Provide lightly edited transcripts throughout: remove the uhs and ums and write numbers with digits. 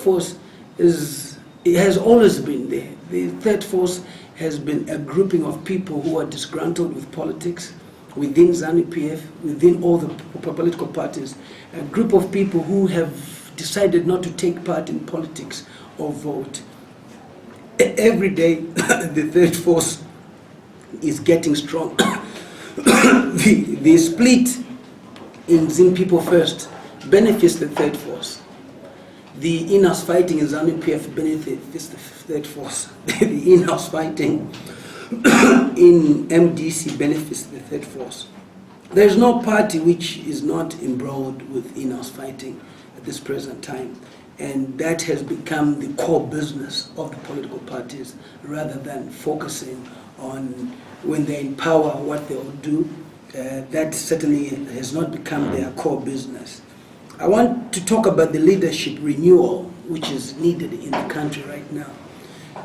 force has always been there. The third force has been a grouping of people who are disgruntled with politics, within ZANU-PF, within all the political parties, a group of people who have decided not to take part in politics or vote. Every day, the third force is getting strong. The split in Zim People First benefits the third force. The in-house fighting in ZANU-PF benefits the third force. The in-house fighting in MDC benefits the third force. There is no party which is not embroiled with in-house fighting at this present time. And that has become the core business of the political parties, rather than focusing on, when they're in power, what they will do. That certainly has not become their core business. I want to talk about the leadership renewal which is needed in the country right now.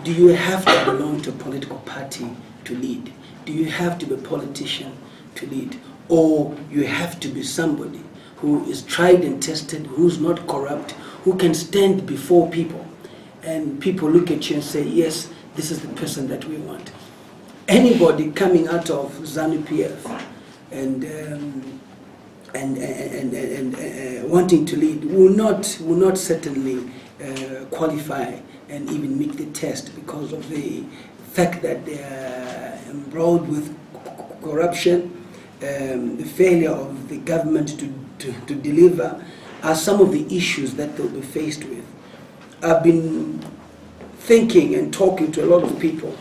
Do you have to belong to a political party to lead? Do you have to be a politician to lead? Or you have to be somebody who is tried and tested, who's not corrupt, who can stand before people, and people look at you and say, yes, this is the person that we want. Anybody coming out of ZANU-PF and wanting to lead will not certainly qualify and even meet the test, because of the fact that they are embroiled with corruption, the failure of the government to deliver, are some of the issues that they'll be faced with. I've been thinking and talking to a lot of people.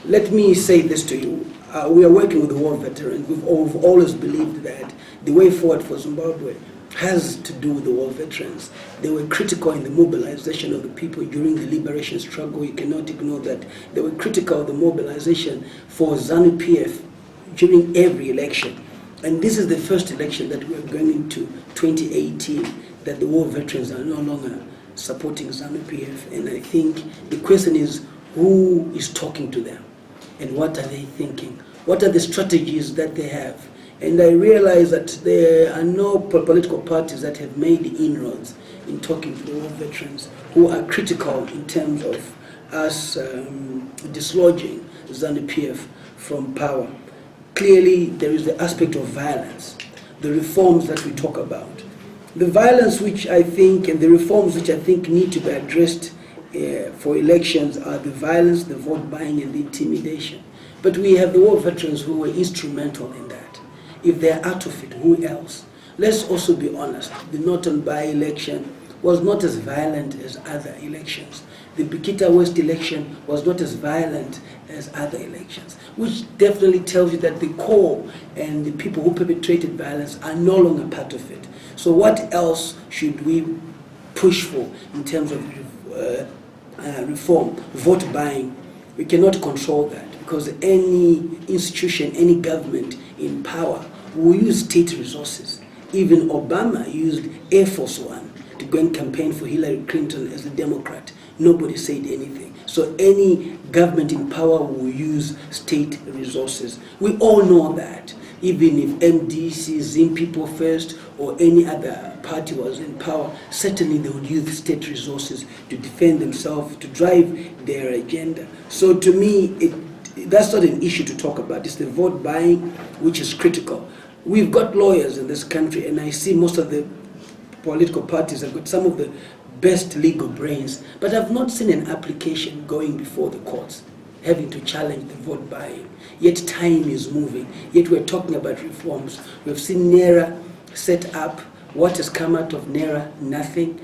Let me say this to you. We are working with the war veterans. We've always believed that the way forward for Zimbabwe has to do with the war veterans. They were critical in the mobilization of the people during the liberation struggle. You cannot ignore that. They were critical of the mobilization for ZANU-PF during every election. And this is the first election that we are going into, 2018, that the war veterans are no longer supporting ZANU-PF. And I think the question is, who is talking to them? And what are they thinking? What are the strategies that they have? And I realize that there are no political parties that have made inroads in talking to the war veterans, who are critical in terms of us dislodging ZANU-PF from power. Clearly, there is the aspect of violence, the reforms that we talk about. The violence which I think, and the reforms which I think need to be addressed for elections are the violence, the vote buying, and the intimidation. But we have the war veterans who were instrumental in that. If they're out of it, who else? Let's also be honest. The Northern by-election was not as violent as other elections. The Bikita West election was not as violent as other elections, which definitely tells you that the core and the people who perpetrated violence are no longer part of it. So what else should we push for in terms of reform? Vote buying. We cannot control that, because any institution, any government in power will use state resources. Even Obama used Air Force One to go and campaign for Hillary Clinton as a Democrat. Nobody said anything. So any government in power will use state resources. We all know that. Even if MDC, Zim People First, or any other party was in power, certainly they would use state resources to defend themselves, to drive their agenda. So to me, that's not an issue to talk about. It's the vote buying, which is critical. We've got lawyers in this country, and I see most of the political parties have got some of the best legal brains, but I've not seen an application going before the courts having to challenge the vote buying. Yet time is moving. Yet we're talking about reforms. We've seen NERA set up. What has come out of NERA? Nothing.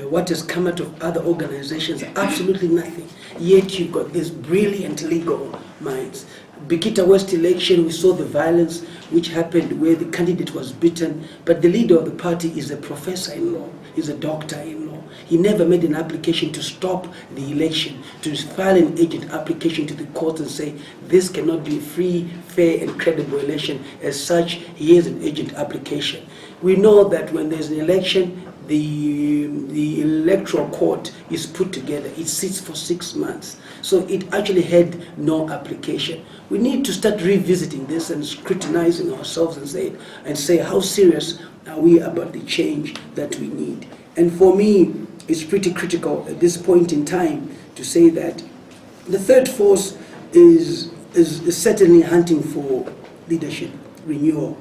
What has come out of other organizations? Absolutely nothing. Yet you've got these brilliant legal minds. Bikita West election, we saw the violence which happened where the candidate was beaten, but the leader of the party is a professor in law, is a doctor in law. He never made an application to stop the election, to file an agent application to the court and say, this cannot be a free, fair, and credible election. As such, he has an agent application. We know that when there's an election, the electoral court is put together. It sits for 6 months. So it actually had no application. We need to start revisiting this and scrutinizing ourselves and say how serious are we about the change that we need. And for me, it's pretty critical at this point in time to say that the third force is certainly hunting for leadership renewal.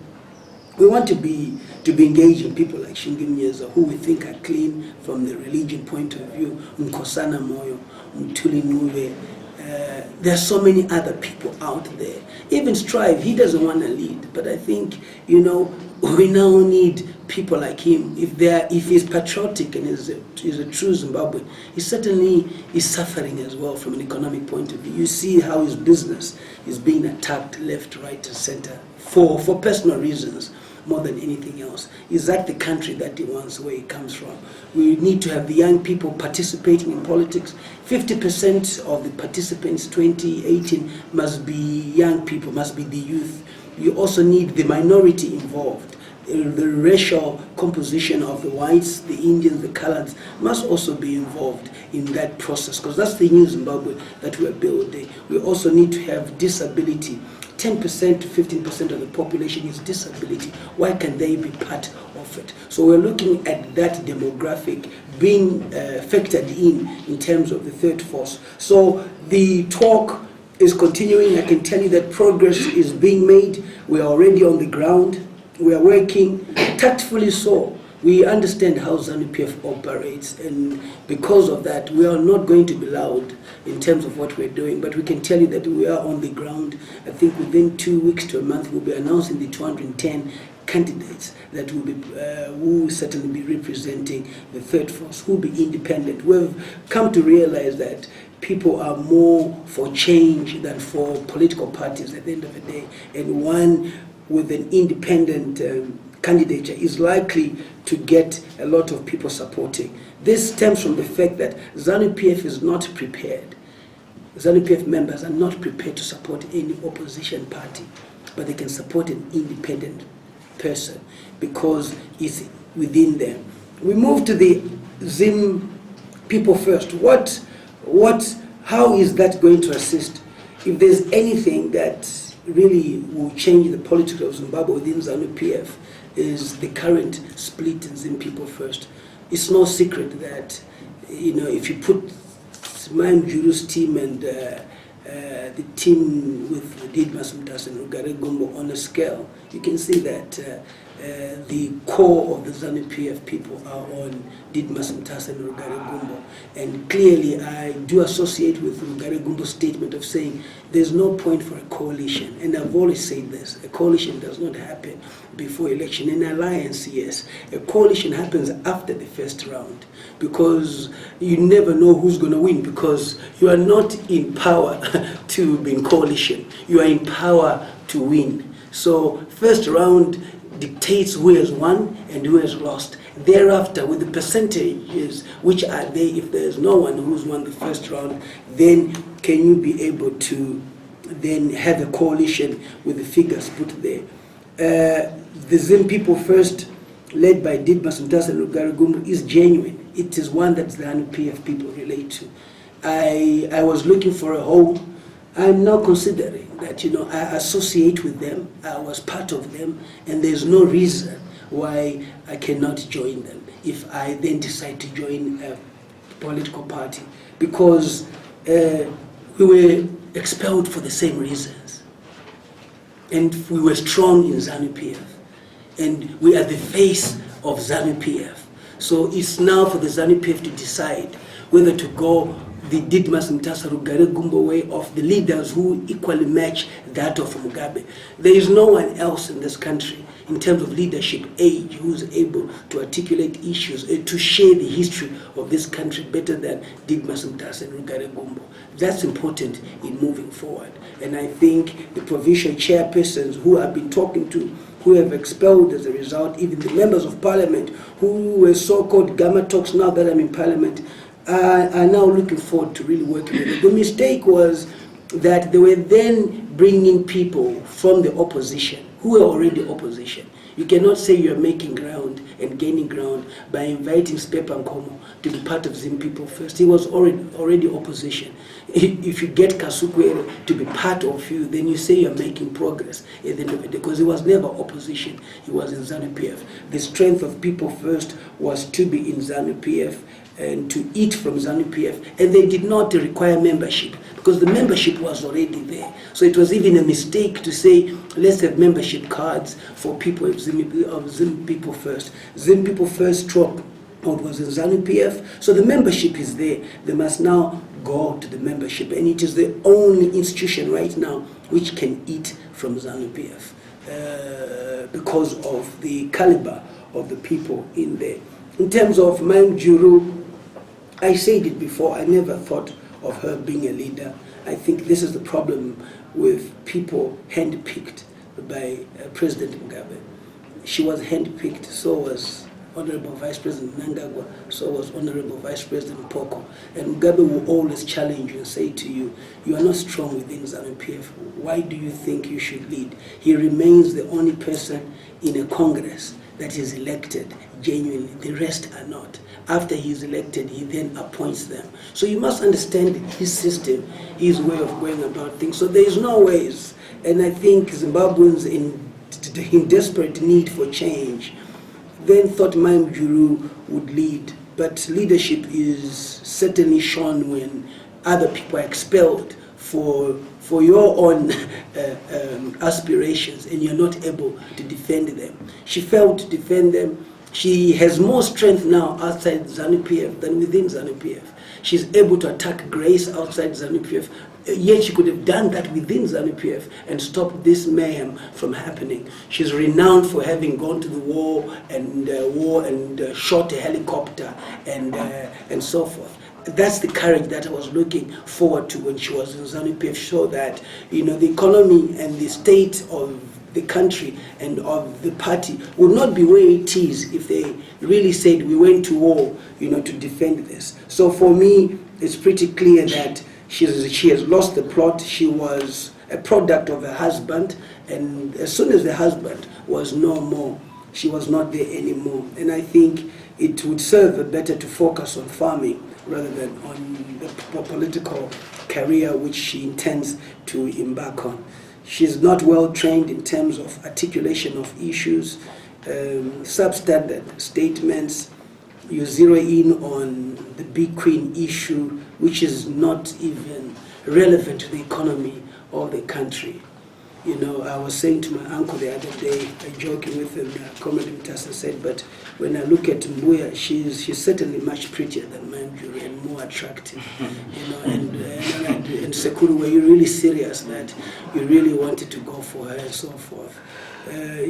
We want to be engaging people like Shingi, who we think are clean from the religion point of view, Nkosana Moyo, Mtuli Nuwe. There are so many other people out there. Even Strive, he doesn't want to lead, but I think, you know, we now need people like him. If he's patriotic and is a true Zimbabwean, he certainly is suffering as well from an economic point of view. You see how his business is being attacked left, right, and center for personal reasons more than anything else. Is that the country that he wants, where he comes from? We need to have the young people participating in politics. 50% of the participants 2018 must be young people, must be the youth. You also need the minority involved. The racial composition of the whites, the Indians, the coloreds must also be involved in that process, because that's the new Zimbabwe that we're building. We also need to have disability. 10% to 15% of the population is disability. Why can they be part of it? So we're looking at that demographic being factored in terms of the third force. So the talk is continuing. I can tell you that progress is being made. We are already on the ground. We are working tactfully so. We understand how ZANU-PF operates, and because of that, we are not going to be loud in terms of what we're doing, but we can tell you that we are on the ground. I think within 2 weeks to a month, we'll be announcing the 210 candidates that will certainly be representing the third force, who will be independent. We've come to realize that people are more for change than for political parties at the end of the day, and one with an independent candidature is likely to get a lot of people supporting. This stems from the fact that ZANU-PF is not prepared. ZANU-PF members are not prepared to support any opposition party, but they can support an independent person because it's within them. We move to the Zim people first. How is that going to assist? If there's anything that really will change the politics of Zimbabwe within ZANU-PF, is the current split in Zim people first. It's no secret that, you know, if you put Maim Juru's team and the team with Didmas Mtas and Rugare Gumbo on a scale, you can see that the core of the ZANU-PF people are on Didmas Mtas and Rugare Gumbo. And clearly I do associate with Rugare Gumbo's statement of saying there's no point for a coalition. And I've always said this, a coalition does not happen before election. An alliance, yes. A coalition happens after the first round, because you never know who's going to win, because you are not in power to be in coalition. You are in power to win. So first round dictates who has won and who has lost. Thereafter, with the percentages, which are there, if there is no one who's won the first round, then can you be able to then have a coalition with the figures put there? The Zim people first, led by Didmas Mtas and Rugare Gumbo, is genuine. It is one that the ZANU-PF people relate to. I was looking for a home. I'm now considering that, you know, I associate with them, I was part of them, and there's no reason why I cannot join them if I then decide to join a political party, because we were expelled for the same reasons, and we were strong in ZANU-PF, and we are the face of ZANU-PF. So it's now for the ZANU-PF to decide whether to go the Didmas Mtas Rugare Gumbo way of the leaders who equally match that of Mugabe. There is no one else in this country in terms of leadership age who's able to articulate issues, to share the history of this country better than Didmas Mtas and Rugare Gumbo. That's important in moving forward. And I think the provincial chairpersons who I've been talking to, who have expelled as a result, even the members of parliament who were so-called gamma talks now that I'm in parliament, are now looking forward to really working with it. The mistake was that they were then bringing people from the opposition who were already opposition. You cannot say you're making ground and gaining ground by inviting Spepa Nkomo to be part of Zim people first. He was already opposition. If you get Kasukwere to be part of you, then you say you're making progress at the end of the day, because he was never opposition. He was in ZANU-PF. The strength of people first was to be in ZANU-PF. and to eat from ZANU-PF, and they did not require membership because the membership was already there. So it was even a mistake to say, let's have membership cards for people of Zim People First. Zim People First stroke what was in ZANU-PF. So the membership is there. They must now go to the membership, and it is the only institution right now which can eat from ZANU-PF because of the caliber of the people in there. In terms of Mayim Juru, I said it before, I never thought of her being a leader. I think this is the problem with people handpicked by President Mugabe. She was handpicked, so was Honorable Vice President Nangagwa, so was Honorable Vice President Poko. And Mugabe will always challenge you and say to you, you are not strong within ZANU-PF. Why do you think you should lead? He remains the only person in a Congress that is elected genuinely. The rest are not. After he is elected, he then appoints them. So you must understand his system, his way of going about things. So there is no ways. And I think Zimbabweans in desperate need for change then thought Mayim Juru would lead. But leadership is certainly shown when other people are expelled for your own aspirations, and you're not able to defend them. She failed to defend them. She has more strength now outside ZANU-PF than within ZANU-PF. She's able to attack Grace outside ZANU-PF, yet she could have done that within ZANU-PF and stopped this mayhem from happening. She's renowned for having gone to the war and shot a helicopter and so forth. That's the courage that I was looking forward to when she was in ZANU-PF, so that the economy and the state of the country and of the party would not be where it is if they really said we went to war, to defend this. So for me, it's pretty clear that she has lost the plot. She was a product of her husband, and as soon as the husband was no more, she was not there anymore. And I think it would serve her better to focus on farming rather than on the political career which she intends to embark on. She's not well trained in terms of articulation of issues, substandard statements. You zero in on the big queen issue, which is not even relevant to the economy of the country. I was saying to my uncle the other day, joking with him, Comrade Mtasa said, but when I look at Mbuya, she's certainly much prettier than Mayim Juru and more attractive. And Sekuru, were you really serious that you really wanted to go for her and so forth?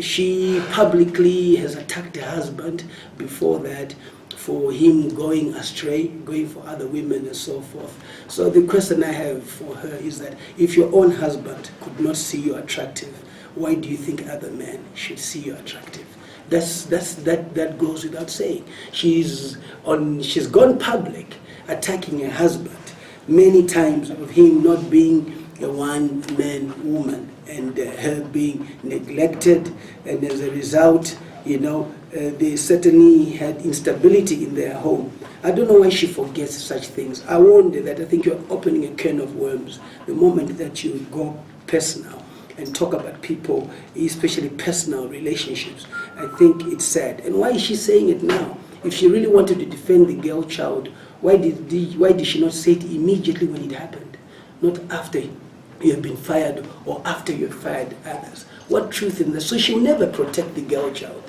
She publicly has attacked her husband before that for him going astray, going for other women and so forth. So the question I have for her is that if your own husband could not see you attractive, why do you think other men should see you attractive? That goes without saying. She's gone public attacking her husband many times of him not being a one-man woman and her being neglected, and as a result, they certainly had instability in their home. I don't know why she forgets such things. I wonder that I think you're opening a can of worms the moment that you go personal and talk about people, especially personal relationships. I think it's sad. And why is she saying it now? If she really wanted to defend the girl child, why did she not say it immediately when it happened? Not after you have been fired or after you have fired others. What truth in this? So she will never protect the girl child.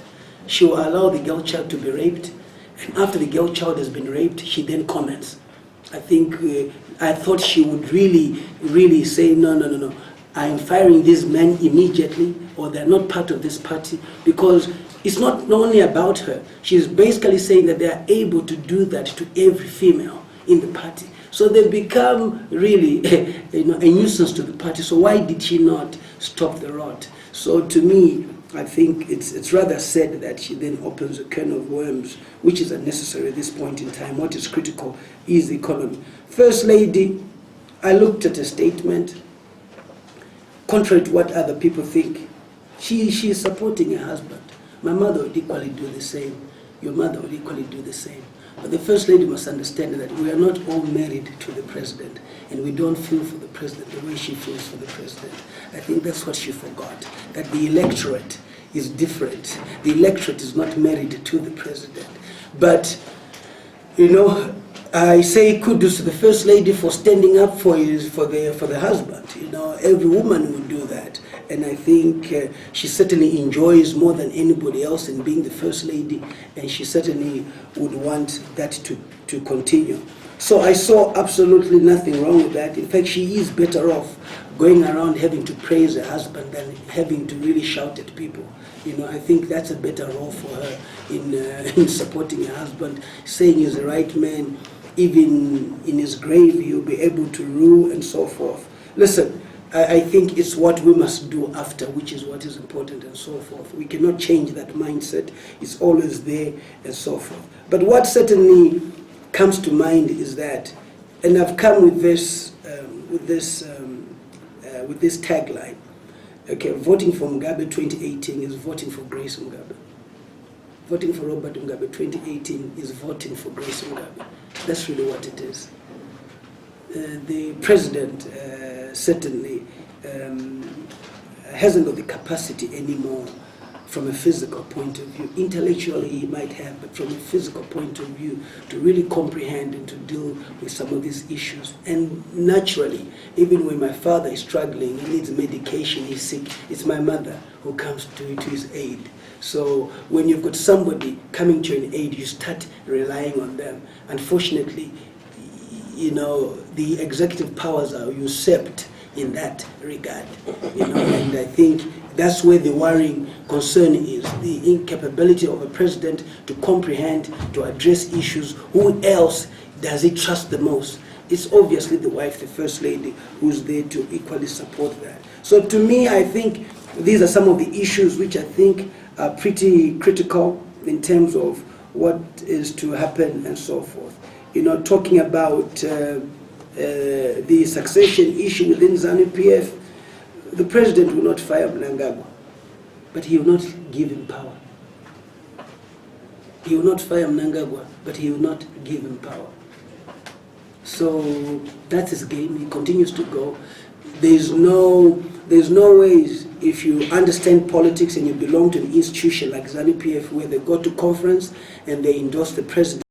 She will allow the girl child to be raped, and after the girl child has been raped, she then comments. I think, I thought she would really say, no, I am firing these men immediately, or they're not part of this party, because it's not only about her. She's basically saying that they are able to do that to every female in the party. So they've become really a nuisance to the party. So why did she not stop the rot? So to me, I think it's rather sad that she then opens a can of worms, which is unnecessary at this point in time. What is critical is the economy. First Lady, I looked at a statement, contrary to what other people think. She is supporting her husband. My mother would equally do the same. Your mother would equally do the same. But the First Lady must understand that we are not all married to the President, and we don't feel for the President the way she feels for the President. I think that's what she forgot, that the electorate is different. The electorate is not married to the President. But, You know, I say kudos to the First Lady for standing up for the husband. You know, every woman would do that. And I think she certainly enjoys more than anybody else in being the First Lady, and she certainly would want that to continue. So I saw absolutely nothing wrong with that. In fact, she is better off going around having to praise her husband than having to really shout at people. You know, I think that's a better role for her in supporting her husband, saying he's the right man, even in his grave he'll be able to rule and so forth. Listen, I think it's what we must do after, which is what is important and so forth. We cannot change that mindset. It's always there and so forth. But what certainly comes to mind is that, and I've come with this tagline. Okay, voting for Mugabe 2018 is voting for Grace Mugabe. Voting for Robert Mugabe 2018 is voting for Grace Mugabe. That's really what it is. The president certainly hasn't got the capacity anymore from a physical point of view. Intellectually he might have, but from a physical point of view, to really comprehend and to deal with some of these issues. And naturally, even when my father is struggling, he needs medication, he's sick, it's my mother who comes to his aid. So when you've got somebody coming to your aid, you start relying on them. Unfortunately, you know, the executive powers are usurped in that regard. You know, and I think that's where the worrying concern is, the incapability of a president to comprehend, to address issues. Who else does he trust the most? It's obviously the wife, the First Lady, who's there to equally support that. So to me, I think these are some of the issues which I think are pretty critical in terms of what is to happen and so forth. You know, talking about the succession issue within ZANU-PF, the president will not fire Mnangagwa, but he will not give him power. He will not fire Mnangagwa, but he will not give him power. So that's his game. He continues to go. There's no ways, if you understand politics and you belong to an institution like ZANU-PF, where they go to conference and they endorse the president.